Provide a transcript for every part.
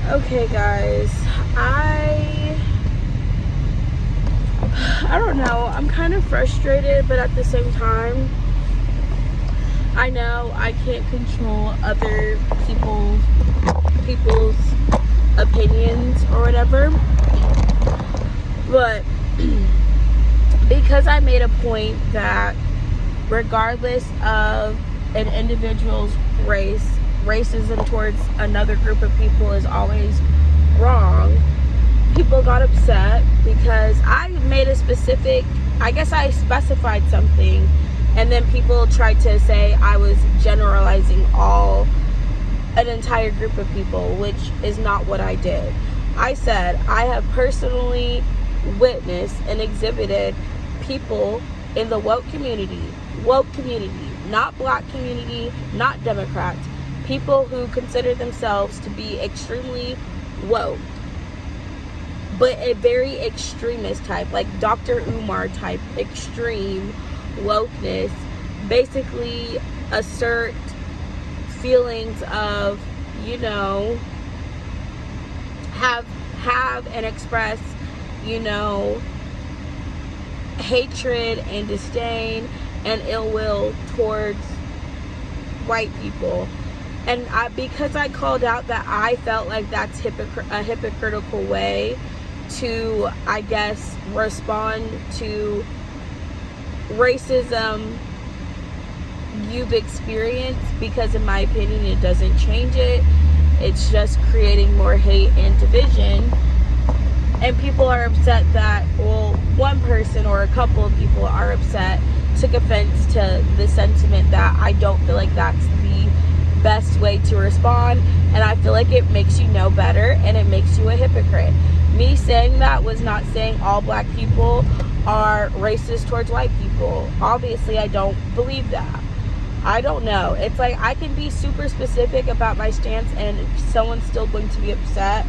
Okay, guys, I don't know. I'm kind of frustrated, but at the same time, I know I can't control other people's opinions or whatever. But because I made a point that regardless of an individual's race, racism towards another group of people is always wrong, people got upset because I made a specific, I guess I specified something, and then people tried to say I was generalizing an entire group of people, which is not what I did. I said I have personally witnessed and exhibited people in the woke community, not black community, not Democrats, people who consider themselves to be extremely woke, but a very extremist type, like Dr. Umar type extreme wokeness, basically assert feelings of, have and express, hatred and disdain and ill will towards white people. And because I called out that I felt like that's a hypocritical way to, I guess, respond to racism you've experienced, because in my opinion it doesn't change it, it's just creating more hate and division. And people are upset that, well, one person or a couple of people are upset, took offense to the sentiment that I don't feel like that's the best way to respond, and I feel like it makes you know better and it makes you a hypocrite. Me saying that was not saying all black people are racist towards white people. Obviously, I don't believe that. I don't know. It's like I can be super specific about my stance and someone's still going to be upset.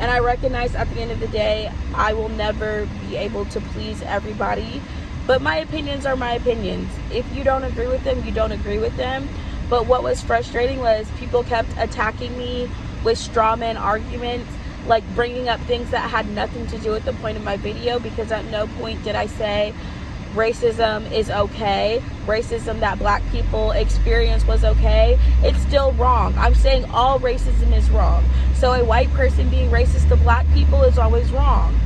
And I recognize at the end of the day, I will never be able to please everybody. But my opinions are my opinions. If you don't agree with them, you don't agree with them. But what was frustrating was people kept attacking me with straw man arguments, like bringing up things that had nothing to do with the point of my video, because at no point did I say racism is okay. Racism that black people experience was okay. It's still wrong. I'm saying all racism is wrong. So a white person being racist to black people is always wrong.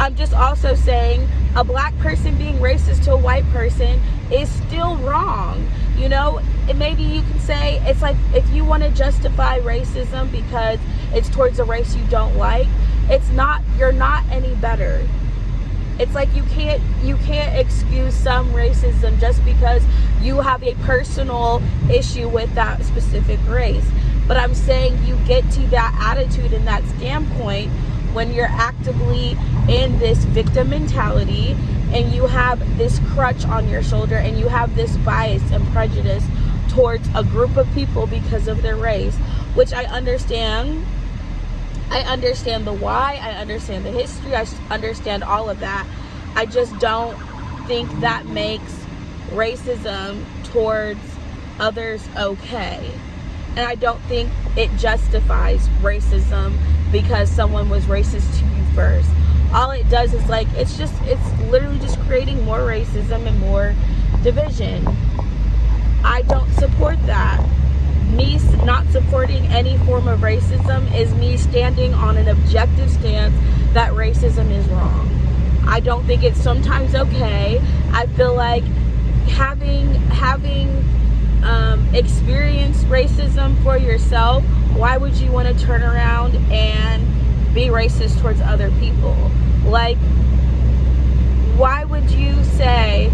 I'm just also saying a black person being racist to a white person is still wrong. And maybe you can say, it's like, if you want to justify racism because it's towards a race you don't like, you're not any better. It's like you can't excuse some racism just because you have a personal issue with that specific race. But I'm saying you get to that attitude and that standpoint when you're actively in this victim mentality and you have this crutch on your shoulder and you have this bias and prejudice towards a group of people because of their race, which I understand. I understand the why, I understand the history, I understand all of that. I just don't think that makes racism towards others okay. And I don't think it justifies racism because someone was racist to you first. All it does is it's literally just creating more racism and more division. I don't support that. Me not supporting any form of racism is me standing on an objective stance that racism is wrong. I don't think it's sometimes okay. I feel like having experienced racism for yourself, why would you want to turn around and be racist towards other people? Like, why would you say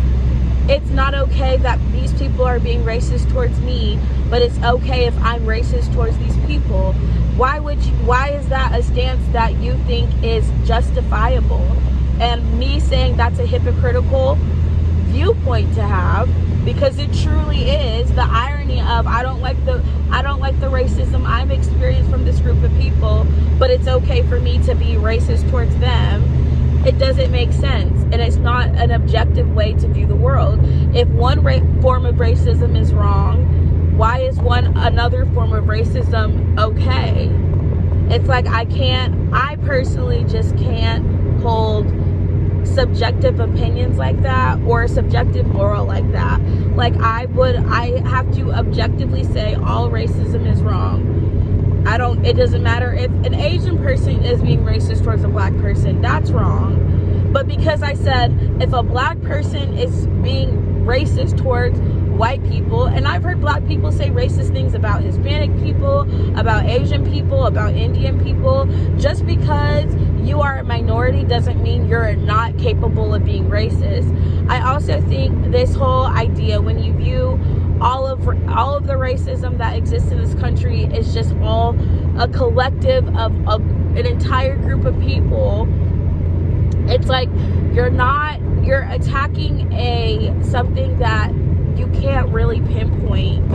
it's not okay that these people are being racist towards me, but it's okay if I'm racist towards these people? Why is that a stance that you think is justifiable? And me saying that's a hypocritical viewpoint to have, because it truly is. The irony of I don't like the racism I've experienced from this group of people, but it's okay for me to be racist towards them. It doesn't make sense, and it's not an objective way to view the world. If one form of racism is wrong, why is another form of racism okay? It's like I personally just can't hold subjective opinions like that, or subjective moral like that. Like, I have to objectively say all racism is wrong. It doesn't matter if an Asian person is being racist towards a black person, that's wrong. But because I said if a black person is being racist towards white people, and I've heard black people say racist things about Hispanic people, about Asian people, about Indian people, just because you are a minority doesn't mean you're not capable of being racist. I also think this whole idea, when you view all of the racism that exists in this country is just all a collective of an entire group of people, it's like you're attacking something that you can't really pinpoint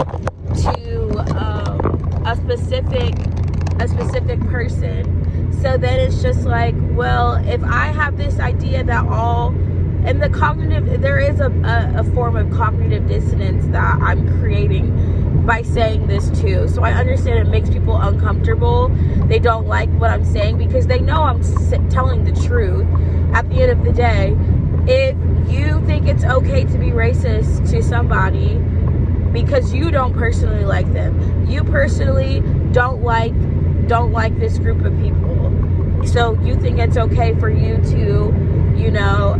to a specific person. So then it's just like, well, if I have this idea that and there is a form of cognitive dissonance that I'm creating by saying this too. So I understand it makes people uncomfortable. They don't like what I'm saying because they know I'm telling the truth. At the end of the day, if you think it's okay to be racist to somebody because you don't personally like them, you personally don't like this group of people, so you think it's okay for you to,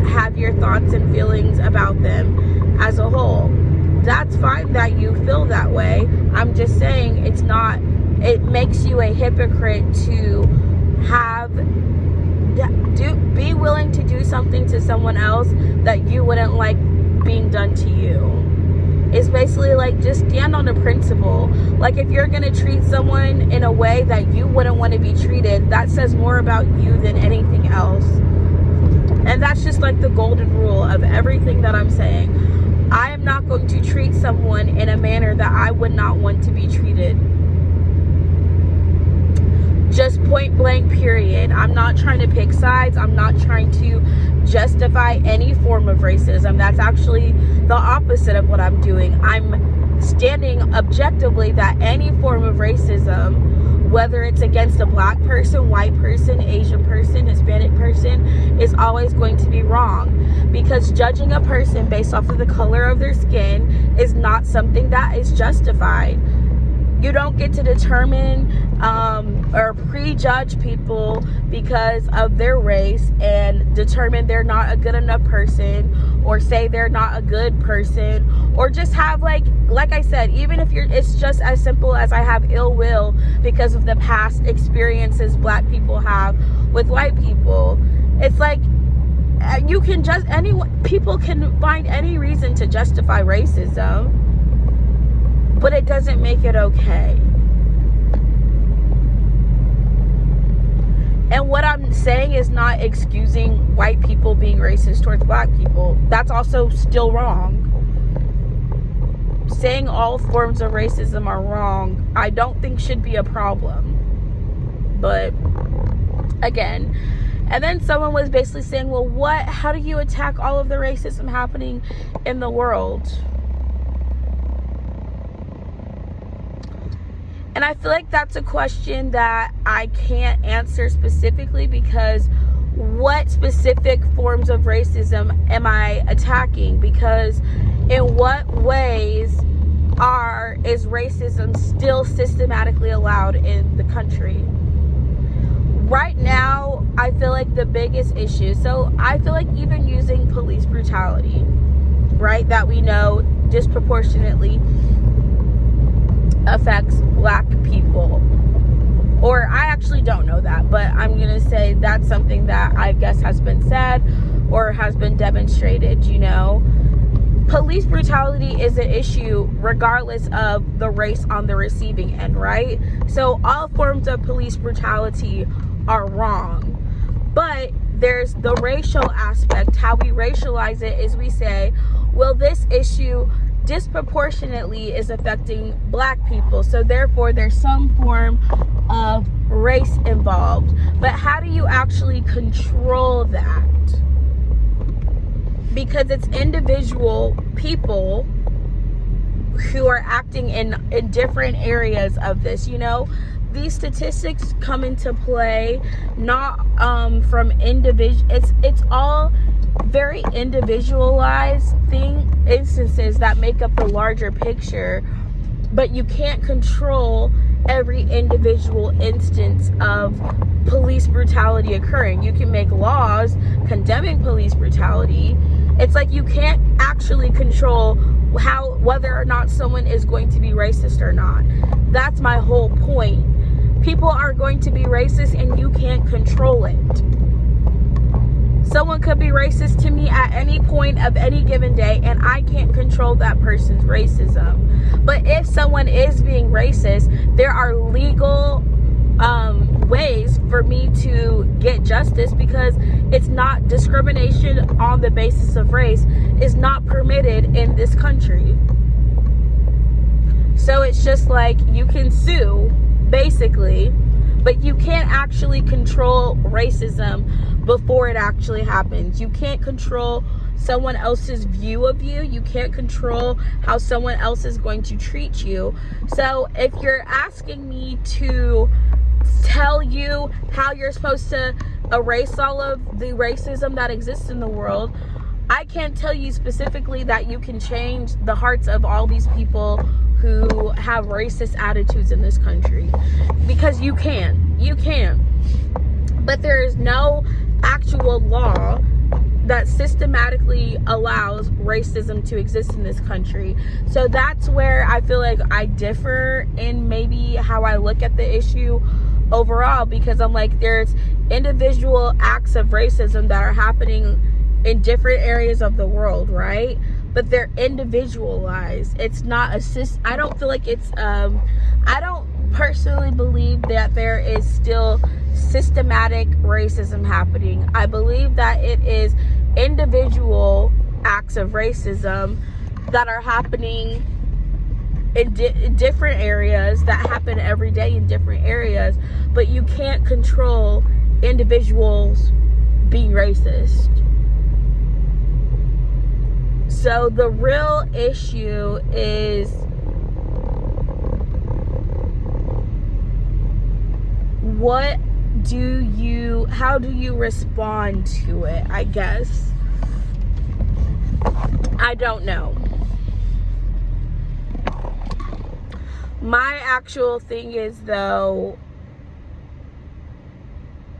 have your thoughts and feelings about them as a whole. That's fine that you feel that way. I'm just saying it makes you a hypocrite to be willing to do something to someone else that you wouldn't like being done to you. It's basically like, just stand on the principle. Like, if you're gonna treat someone in a way that you wouldn't want to be treated, that says more about you than anything else. And that's just like the golden rule of everything that I'm saying. I am not going to treat someone in a manner that I would not want to be treated. Just point blank, period. I'm not trying to pick sides. I'm not trying to justify any form of racism. That's actually the opposite of what I'm doing. I'm standing objectively that any form of racism, whether it's against a black person, white person, Asian person, Hispanic person, is always going to be wrong. Because judging a person based off of the color of their skin is not something that is justified. You don't get to determine or prejudge people because of their race and determine they're not a good enough person, or say they're not a good person, or just have like I said, even if it's just as simple as I have ill will because of the past experiences black people have with white people. It's like people can find any reason to justify racism, but it doesn't make it okay. And what I'm saying is not excusing white people being racist towards black people. That's also still wrong. Saying all forms of racism are wrong, I don't think should be a problem. But again, and then someone was basically saying, well, how do you attack all of the racism happening in the world? And I feel like that's a question that I can't answer specifically, because what specific forms of racism am I attacking? Because in what ways is racism still systematically allowed in the country? Right now, I feel like the biggest issue, so I feel like even using police brutality, right, that we know disproportionately affects black people, or I actually don't know that, but I'm gonna say that's something that I guess has been said or has been demonstrated. Police brutality is an issue regardless of the race on the receiving end, right? So all forms of police brutality are wrong, but there's the racial aspect. How we racialize it is we say, well, this issue disproportionately is affecting black people, so therefore there's some form of race involved. But how do you actually control that? Because it's individual people who are acting in different areas of this. these statistics come into play not from it's all very individualized instances that make up the larger picture, but you can't control every individual instance of police brutality occurring. You can make laws condemning police brutality. It's like you can't actually control whether or not someone is going to be racist or not. That's my whole point. People are going to be racist and you can't control it. Someone could be racist to me at any point of any given day, and I can't control that person's racism. But if someone is being racist, there are legal ways for me to get justice, because it's not discrimination on the basis of race is not permitted in this country. So it's just like you can sue, basically, but you can't actually control racism before it actually happens. You can't control someone else's view of you. You can't control how someone else is going to treat you. So if you're asking me to tell you how you're supposed to erase all of the racism that exists in the world, I can't tell you specifically that you can change the hearts of all these people who have racist attitudes in this country, because you can. But there is no actual law that systematically allows racism to exist in this country. So that's where I feel like I differ in maybe how I look at the issue overall, because I'm like, there's individual acts of racism that are happening in different areas of the world, right? But they're individualized. It's not I don't feel like it's I don't personally believe that there is still systematic racism happening. I believe that it is individual acts of racism that are happening in different areas, that happen every day in different areas, but you can't control individuals being racist. So the real issue is how do you respond to it, I guess. I don't know. My actual thing is, though,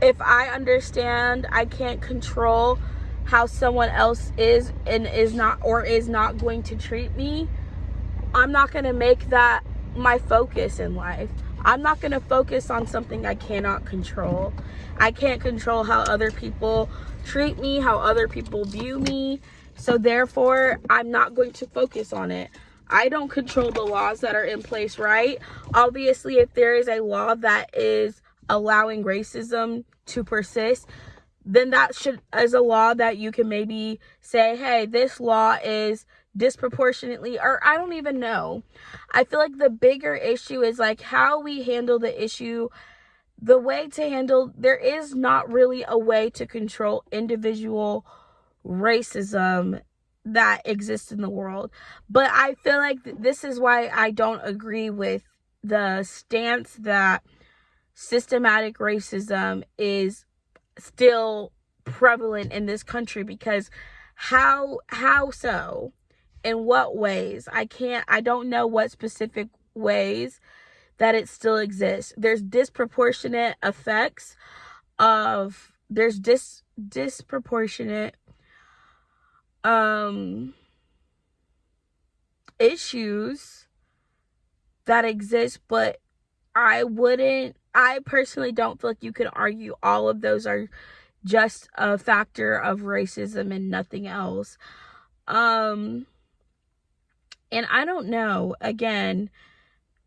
if I understand I can't control how someone else is and is not going to treat me, I'm not going to make that my focus in life. I'm not going to focus on something I cannot control. I can't control how other people treat me, how other people view me. So therefore, I'm not going to focus on it. I don't control the laws that are in place, right? Obviously, if there is a law that is allowing racism to persist, then that is a law that you can maybe say, hey, this law is disproportionately, or I don't even know. I feel like the bigger issue is like how we handle the issue. The way to handle, there is not really a way to control individual racism that exists in the world. But I feel like this is why I don't agree with the stance that systematic racism is still prevalent in this country, because how so? In what ways? I don't know what specific ways that it still exists. There's disproportionate effects of, there's disproportionate issues that exist, but I personally don't feel like you can argue all of those are just a factor of racism and nothing else. And I don't know, again,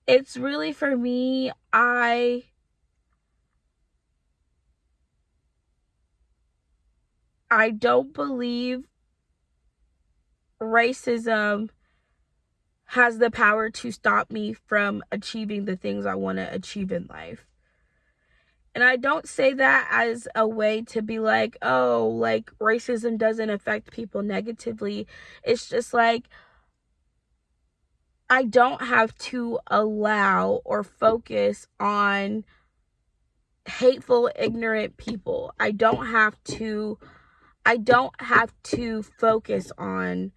it's really, for me, I don't believe racism has the power to stop me from achieving the things I want to achieve in life. And I don't say that as a way to be like, oh, like racism doesn't affect people negatively. It's just like, I don't have to allow or focus on hateful, ignorant people. I don't have to focus on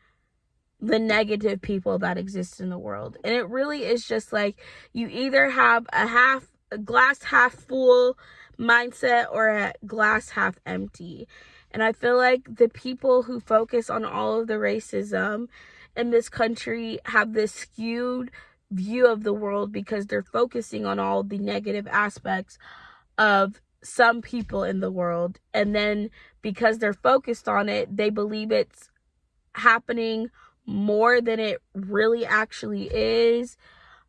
the negative people that exist in the world. And it really is just like, you either have a glass half full mindset or a glass half empty. And I feel like the people who focus on all of the racism in this country have this skewed view of the world because they're focusing on all the negative aspects of some people in the world. And then because they're focused on it, they believe it's happening more than it really actually is.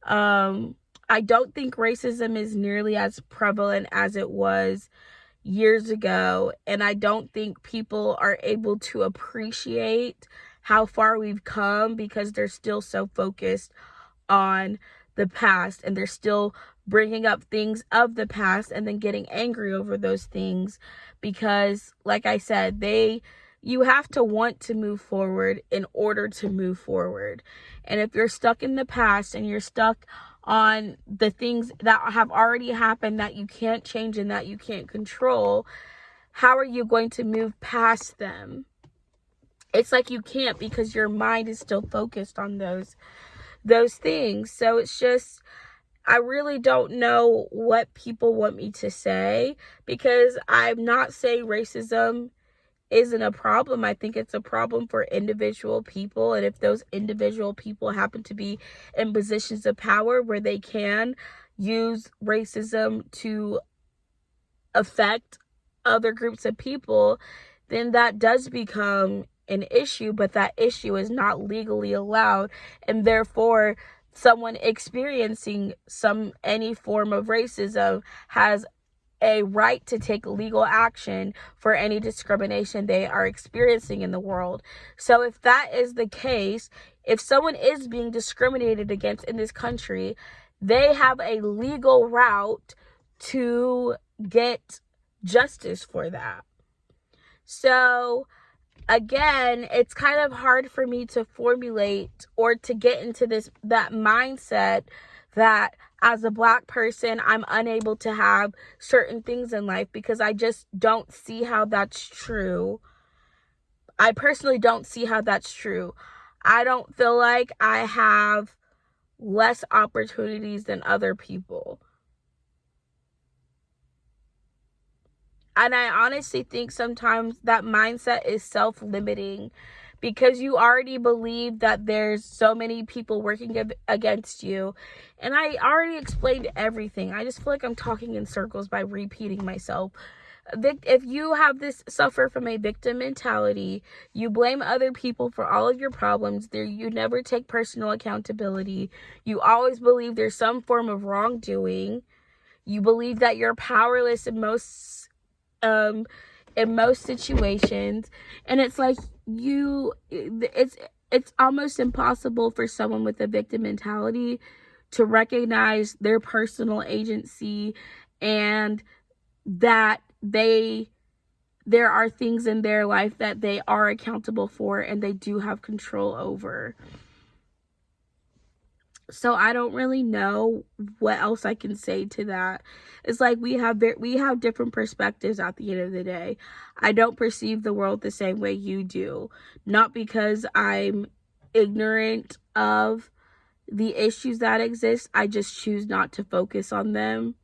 I don't think racism is nearly as prevalent as it was years ago, and I don't think people are able to appreciate how far we've come because they're still so focused on the past, and they're still bringing up things of the past and then getting angry over those things because, like I said, you have to want to move forward in order to move forward. And if you're stuck in the past and you're stuck on the things that have already happened that you can't change and that you can't control, how are you going to move past them? It's like you can't, because your mind is still focused on those things. So it's just, I really don't know what people want me to say, because I'm not saying racism isn't a problem. I think it's a problem for individual people, and if those individual people happen to be in positions of power where they can use racism to affect other groups of people, then that does become an issue, but that issue is not legally allowed, and therefore someone experiencing any form of racism has a right to take legal action for any discrimination they are experiencing in the world. So if that is the case, if someone is being discriminated against in this country, they have a legal route to get justice for that. So again, it's kind of hard for me to formulate or to get into that mindset that as a Black person, I'm unable to have certain things in life, because I just don't see how that's true. I personally don't see how that's true. I don't feel like I have less opportunities than other people. And I honestly think sometimes that mindset is self-limiting, because you already believe that there's so many people working against you. And I already explained everything. I just feel like I'm talking in circles by repeating myself. If you suffer from a victim mentality, you blame other people for all of your problems. You never take personal accountability. You always believe there's some form of wrongdoing. You believe that you're powerless in most situations, and it's like it's almost impossible for someone with a victim mentality to recognize their personal agency, and that there are things in their life that they are accountable for and they do have control over. So I don't really know what else I can say to that. It's like we have different perspectives at the end of the day. I don't perceive the world the same way you do. Not because I'm ignorant of the issues that exist. I just choose not to focus on them,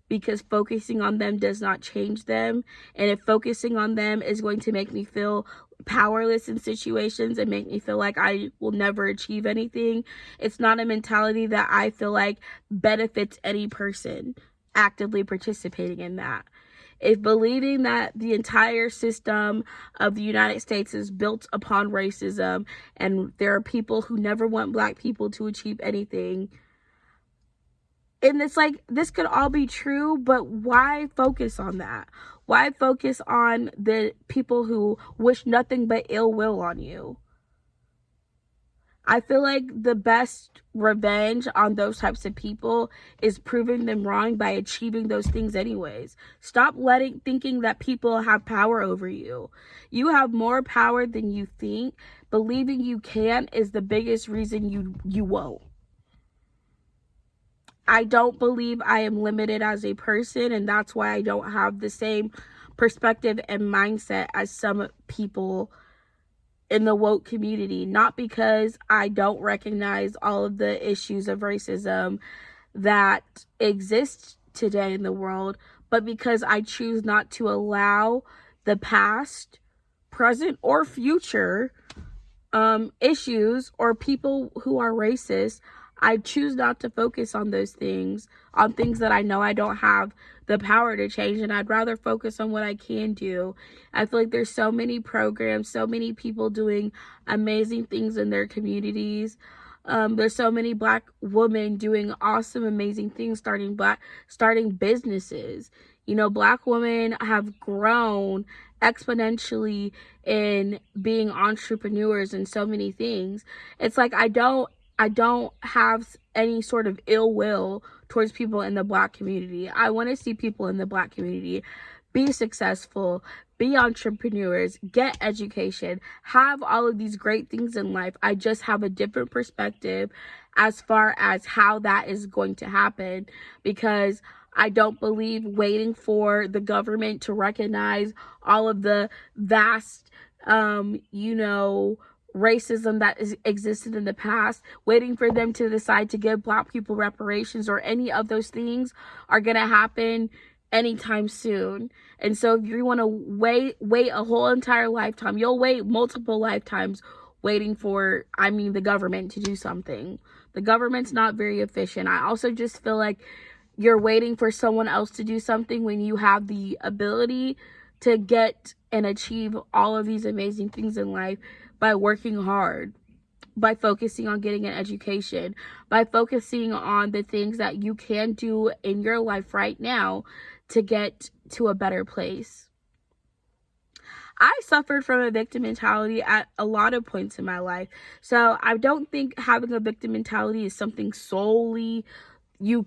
because focusing on them does not change them. And if focusing on them is going to make me feel powerless in situations and make me feel like I will never achieve anything, it's not a mentality that I feel like benefits any person actively participating in that. If believing that the entire system of the United States is built upon racism and there are people who never want Black people to achieve anything, and it's like, this could all be true, but why focus on that? Why focus on the people who wish nothing but ill will on you? I feel like the best revenge on those types of people is proving them wrong by achieving those things anyways. Stop thinking that people have power over you. You have more power than you think. Believing you can is the biggest reason you won't. I don't believe I am limited as a person, and that's why I don't have the same perspective and mindset as some people in the woke community. Not because I don't recognize all of the issues of racism that exist today in the world, but because I choose not to allow the past, present, or future issues or people who are racist. I choose not to focus on those things, on things that I know I don't have the power to change, and I'd rather focus on what I can do. I feel like there's so many programs, so many people doing amazing things in their communities. There's so many Black women doing awesome, amazing things, starting businesses. You know, Black women have grown exponentially in being entrepreneurs and so many things. It's like I don't have any sort of ill will towards people in the Black community. I want to see people in the Black community be successful, be entrepreneurs, get education, have all of these great things in life. I just have a different perspective as far as how that is going to happen, because I don't believe waiting for the government to recognize all of the vast, racism that existed in the past, waiting for them to decide to give Black people reparations or any of those things are going to happen anytime soon. And so if you want to wait a whole entire lifetime, you'll wait multiple lifetimes waiting for, the government to do something. The government's not very efficient. I also just feel like you're waiting for someone else to do something when you have the ability to get and achieve all of these amazing things in life by working hard, by focusing on getting an education, by focusing on the things that you can do in your life right now to get to a better place. I suffered from a victim mentality at a lot of points in my life. So I don't think having a victim mentality is something solely you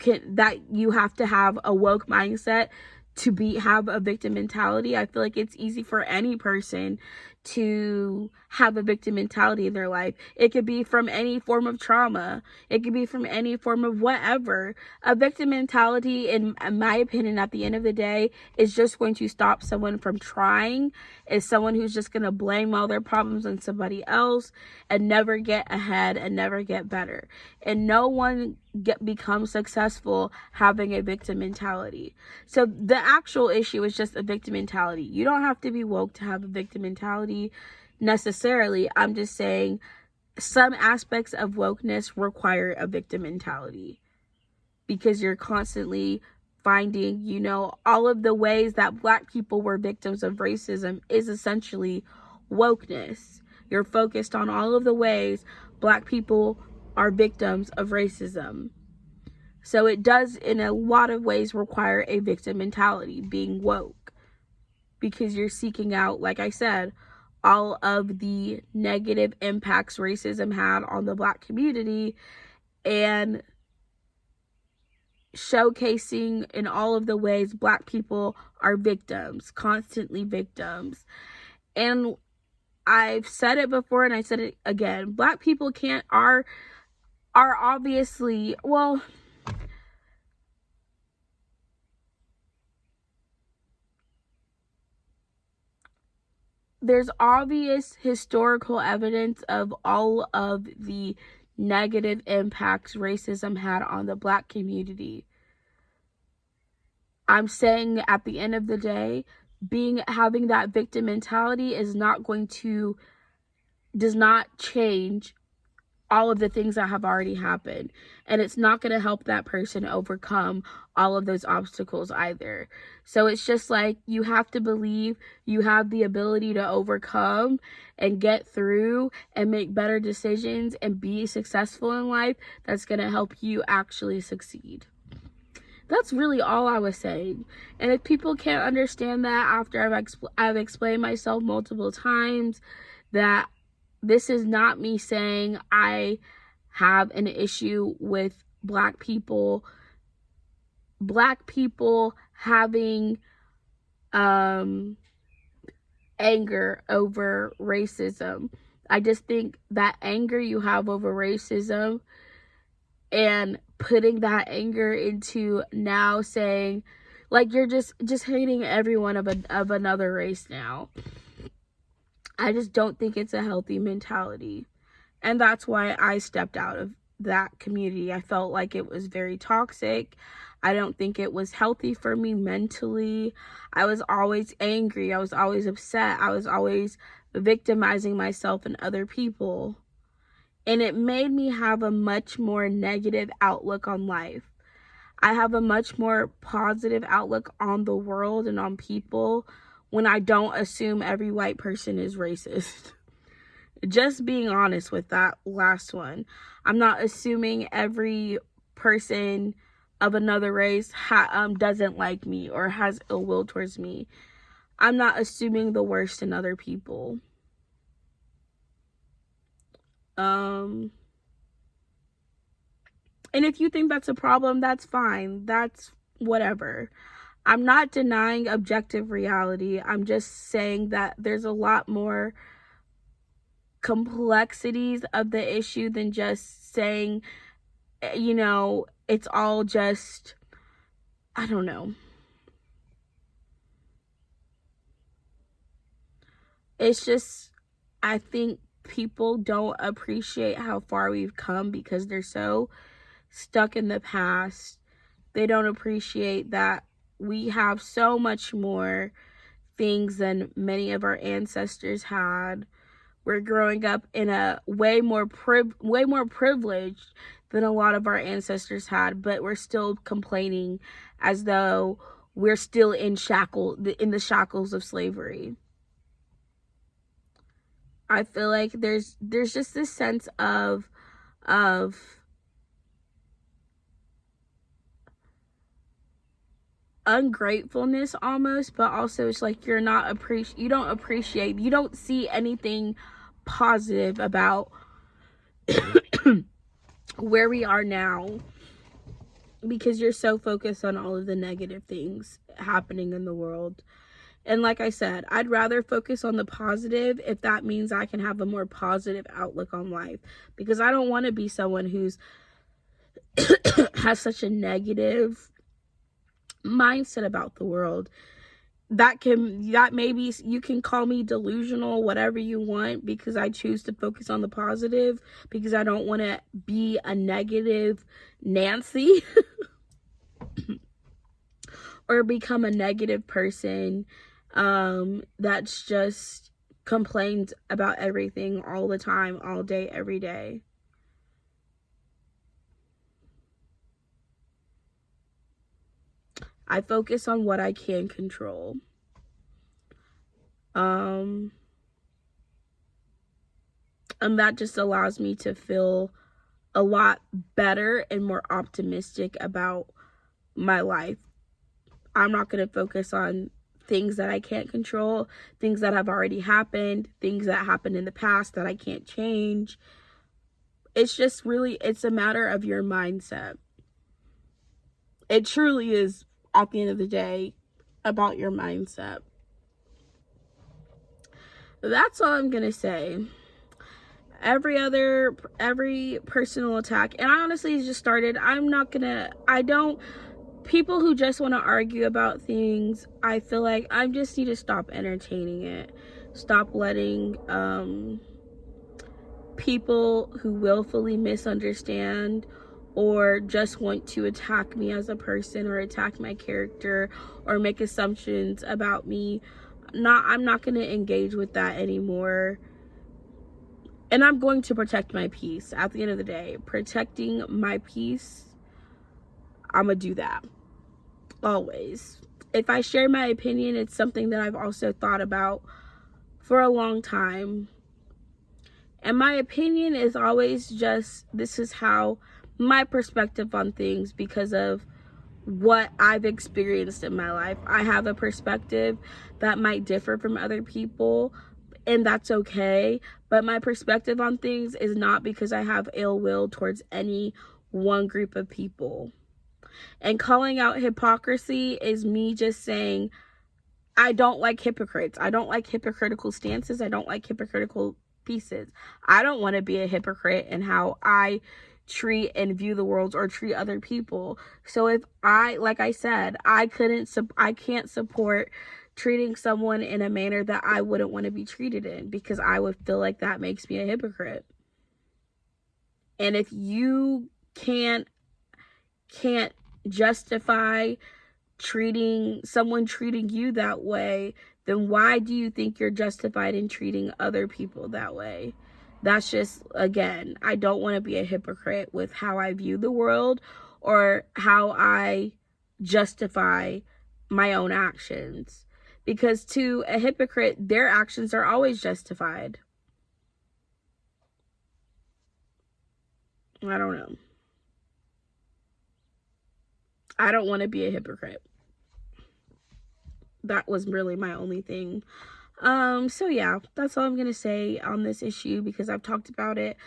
have to have a woke mindset to have a victim mentality. I feel like it's easy for any person to have a victim mentality in their life. It could be from any form of trauma. It could be from any form of whatever. A victim mentality, in my opinion, at the end of the day, is just going to stop someone from trying. Is someone who's just going to blame all their problems on somebody else and never get ahead and never get better. And no one becomes successful having a victim mentality. So the actual issue is just a victim mentality. You don't have to be woke to have a victim mentality necessarily. I'm just saying some aspects of wokeness require a victim mentality, because you're constantly finding, all of the ways that Black people were victims of racism is essentially wokeness. You're focused on all of the ways Black people are victims of racism. So it does, in a lot of ways, require a victim mentality, being woke, because you're seeking out, like I said, all of the negative impacts racism had on the Black community and showcasing in all of the ways Black people are victims, constantly victims. And I've said it before and I said it again. Black people are obviously, well, there's obvious historical evidence of all of the negative impacts racism had on the Black community. I'm saying at the end of the day, having that victim mentality does not change all of the things that have already happened. And it's not going to help that person overcome all of those obstacles either. So it's just like, you have to believe you have the ability to overcome and get through and make better decisions and be successful in life. That's going to help you actually succeed. That's really all I was saying. And if people can't understand that after I've explained myself multiple times, that this is not me saying I have an issue with Black people having anger over racism. I just think that anger you have over racism and putting that anger into now saying, like, you're just hating everyone of another race now. I just don't think it's a healthy mentality. And that's why I stepped out of that community. I felt like it was very toxic. I don't think it was healthy for me mentally. I was always angry. I was always upset. I was always victimizing myself and other people. And it made me have a much more negative outlook on life. I have a much more positive outlook on the world and on people when I don't assume every white person is racist. Just being honest with that last one. I'm not assuming every person of another race doesn't like me or has ill will towards me. I'm not assuming the worst in other people. And if you think that's a problem, that's fine. That's whatever. I'm not denying objective reality. I'm just saying that there's a lot more complexities of the issue than just saying, you know, it's all just, I don't know. It's just, I think people don't appreciate how far we've come because they're so stuck in the past. They don't appreciate that we have so much more things than many of our ancestors had. We're growing up in a way more privileged than a lot of our ancestors had, but we're still complaining as though we're still in the shackles of slavery. I feel like there's just this sense of ungratefulness almost, but also it's like you don't see anything positive about where we are now because you're so focused on all of the negative things happening in the world. And like I said, I'd rather focus on the positive if that means I can have a more positive outlook on life, because I don't want to be someone who's has such a negative mindset about the world. That maybe you can call me delusional, whatever you want, because I choose to focus on the positive, because I don't want to be a negative Nancy or become a negative person that's just complains about everything all the time, all day, every day. I focus on what I can control. And that just allows me to feel a lot better and more optimistic about my life. I'm not going to focus on things that I can't control, things that have already happened, things that happened in the past that I can't change. It's just really, it's a matter of your mindset. It truly is, at the end of the day, about your mindset. That's all I'm going to say. Every personal attack, and I honestly just started, people who just want to argue about things, I feel like I just need to stop entertaining it. Stop letting people who willfully misunderstand or just want to attack me as a person or attack my character or make assumptions about me. I'm not going to engage with that anymore. And I'm going to protect my peace. At the end of the day, protecting my peace, I'm going to do that. Always. If I share my opinion, it's something that I've also thought about for a long time. And my opinion is always just, this is how my perspective on things, because of what I've experienced in my life. I have a perspective that might differ from other people, and that's okay. But my perspective on things is not because I have ill will towards any one group of people. And calling out hypocrisy is me just saying, I don't like hypocrites. I don't like hypocritical stances. I don't like hypocritical pieces. I don't want to be a hypocrite in how I treat and view the world or treat other people. So if I, like I said, I can't support treating someone in a manner that I wouldn't want to be treated in, because I would feel like that makes me a hypocrite. And if you can't justify someone treating you that way, then why do you think you're justified in treating other people that way? That's just, again, I don't want to be a hypocrite with how I view the world or how I justify my own actions. Because to a hypocrite, their actions are always justified. I don't know. I don't want to be a hypocrite. That was really my only thing. So yeah, that's all I'm gonna say on this issue, because I've talked about it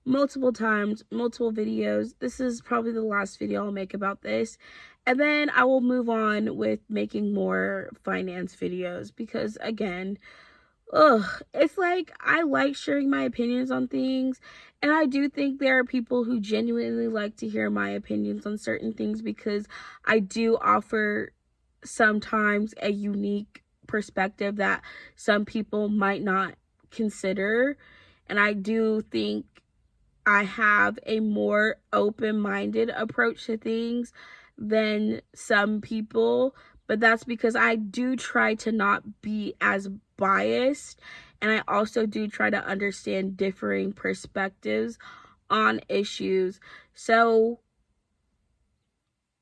multiple times, multiple videos. This is probably the last video I'll make about this, and then I will move on with making more finance videos, because again, it's like, I like sharing my opinions on things, and I do think there are people who genuinely like to hear my opinions on certain things, because I do offer sometimes a unique perspective that some people might not consider. And I do think I have a more open-minded approach to things than some people, but that's because I do try to not be as biased, and I also do try to understand differing perspectives on issues. So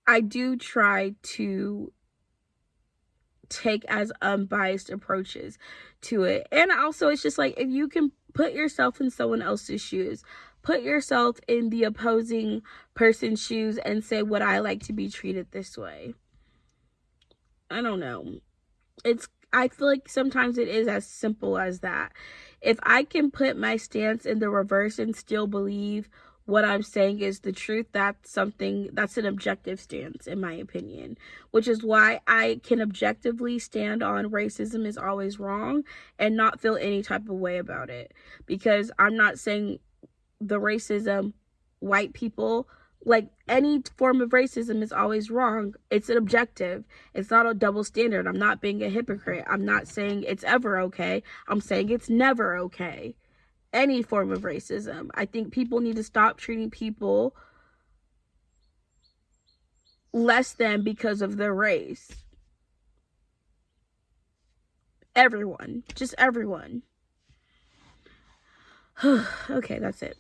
I do try to take as unbiased approaches to it. And also, it's just like, if you can put yourself in someone else's shoes, put yourself in the opposing person's shoes, and say, would I like to be treated this way? I don't know. I feel like sometimes it is as simple as that. If I can put my stance in the reverse and still believe what I'm saying is the truth, that's an objective stance, in my opinion, which is why I can objectively stand on racism is always wrong and not feel any type of way about it, because I'm not saying the racism, white people, like, any form of racism is always wrong. It's an objective. It's not a double standard. I'm not being a hypocrite. I'm not saying it's ever okay. I'm saying it's never okay. Any form of racism. I think people need to stop treating people less than because of their race. Everyone. Just everyone. Okay, that's it.